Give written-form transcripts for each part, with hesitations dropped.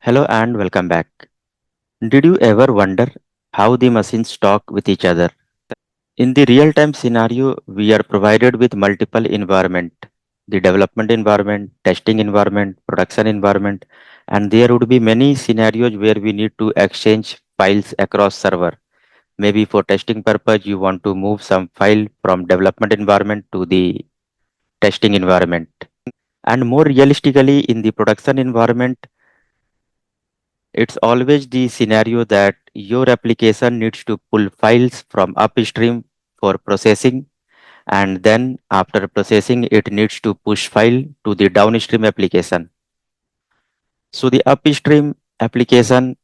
Hello and welcome back. Did you ever wonder how the machines talk with each other? In the real time scenario, we are provided with multiple environment, the development environment, testing environment, production environment, and there would be many scenarios where we need to exchange files across server. Maybe for testing purpose, you want to move some file from development environment to the testing environment. And more realistically, in the production environment, it's always the scenario that your application needs to pull files from upstream for processing, and then after processing it needs to push file to the downstream application. So the upstream application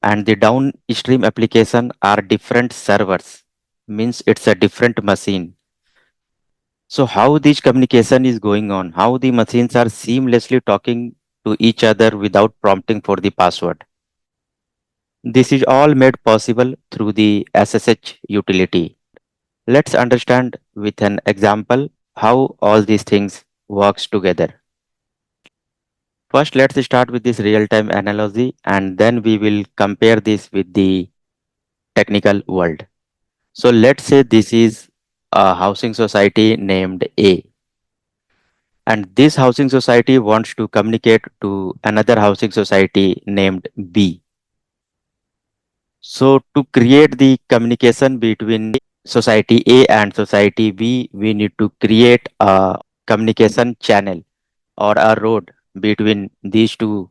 and the downstream application are different servers, means it's a different machine. So how this communication is going on, how the machines are seamlessly talking to each other without prompting for the password. This is all made possible through the SSH utility. Let's understand with an example how all these things works together. First, let's start with this real-time analogy and then we will compare this with the technical world. So let's say this is a housing society named A, and this housing society wants to communicate to another housing society named B. So to create the communication between society A and society B, we need to create a communication channel or a road between these two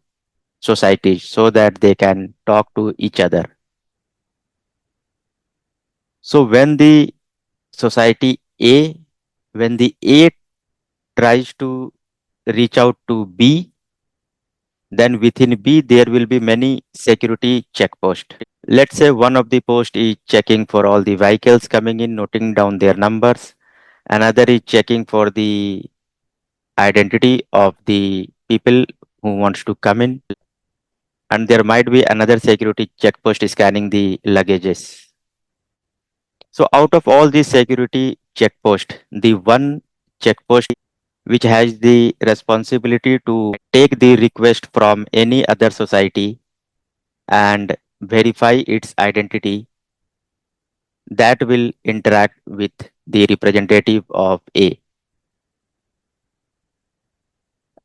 societies so that they can talk to each other. So society A, when the A tries to reach out to B, then within B there will be many security checkposts. Let's say one of the post is checking for all the vehicles coming in, noting down their numbers. Another is checking for the identity of the people who wants to come in. And there might be another security checkpost scanning the luggages. So out of all these security checkpost, the one checkpost which has the responsibility to take the request from any other society and verify its identity, that will interact with the representative of A.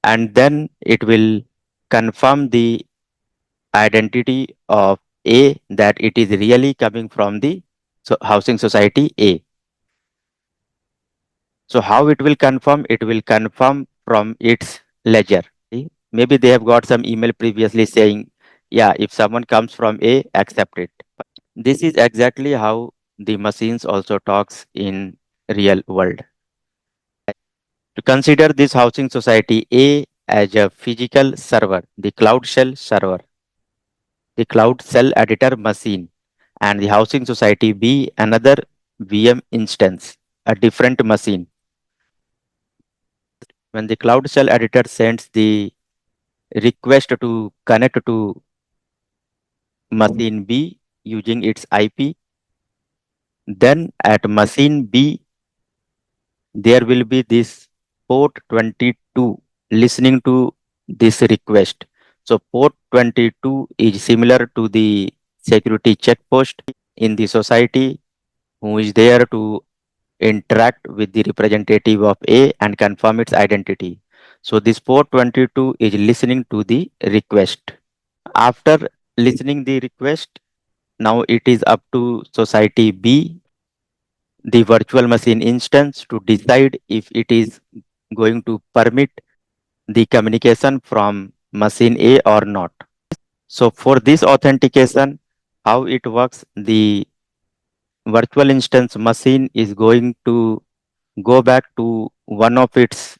And then it will confirm the identity of A that it is really coming from the housing society A. So how it will confirm? It will confirm from its ledger. See? Maybe they have got some email previously saying, yeah, if someone comes from A, accept it. This is exactly how the machines also talks in real world. To consider this housing society A as a physical server, the Cloud Shell server, the Cloud Shell editor machine, and the housing society B another VM instance, a different machine. When the Cloud Shell editor sends the request to connect to machine B using its IP, then at machine B there will be this port 22 listening to this request. So port 22 is similar to the security checkpost in the society who is there to interact with the representative of A and confirm its identity. So this port 22 is listening to the request. After listening the request, now it is up to society B, the virtual machine instance, to decide if it is going to permit the communication from machine A or not. So for this authentication, how it works, the virtual instance machine is going to go back to one of its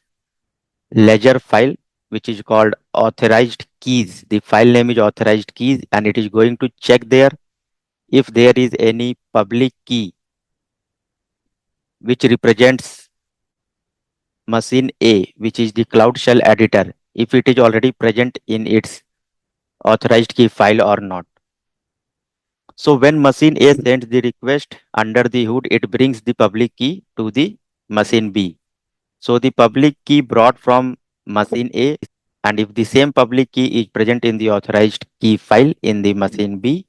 ledger file, which is called authorized keys. The file name is authorized keys, and it is going to check there if there is any public key which represents machine A, which is the Cloud Shell editor, if it is already present in its authorized key file or not. So when machine A sends the request under the hood, it brings the public key to the machine B. So the public key brought from machine A And if the same public key is present in the authorized key file in the machine B,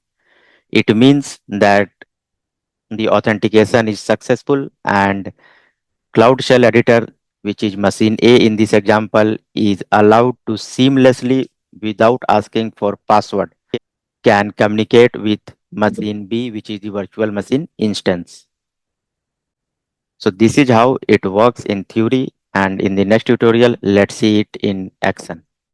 it means that the authentication is successful, and Cloud Shell Editor, which is machine A in this example, is allowed to seamlessly, without asking for password, can communicate with machine B, which is the virtual machine instance. So this is how it works in theory, and in the next tutorial, let's see it in action.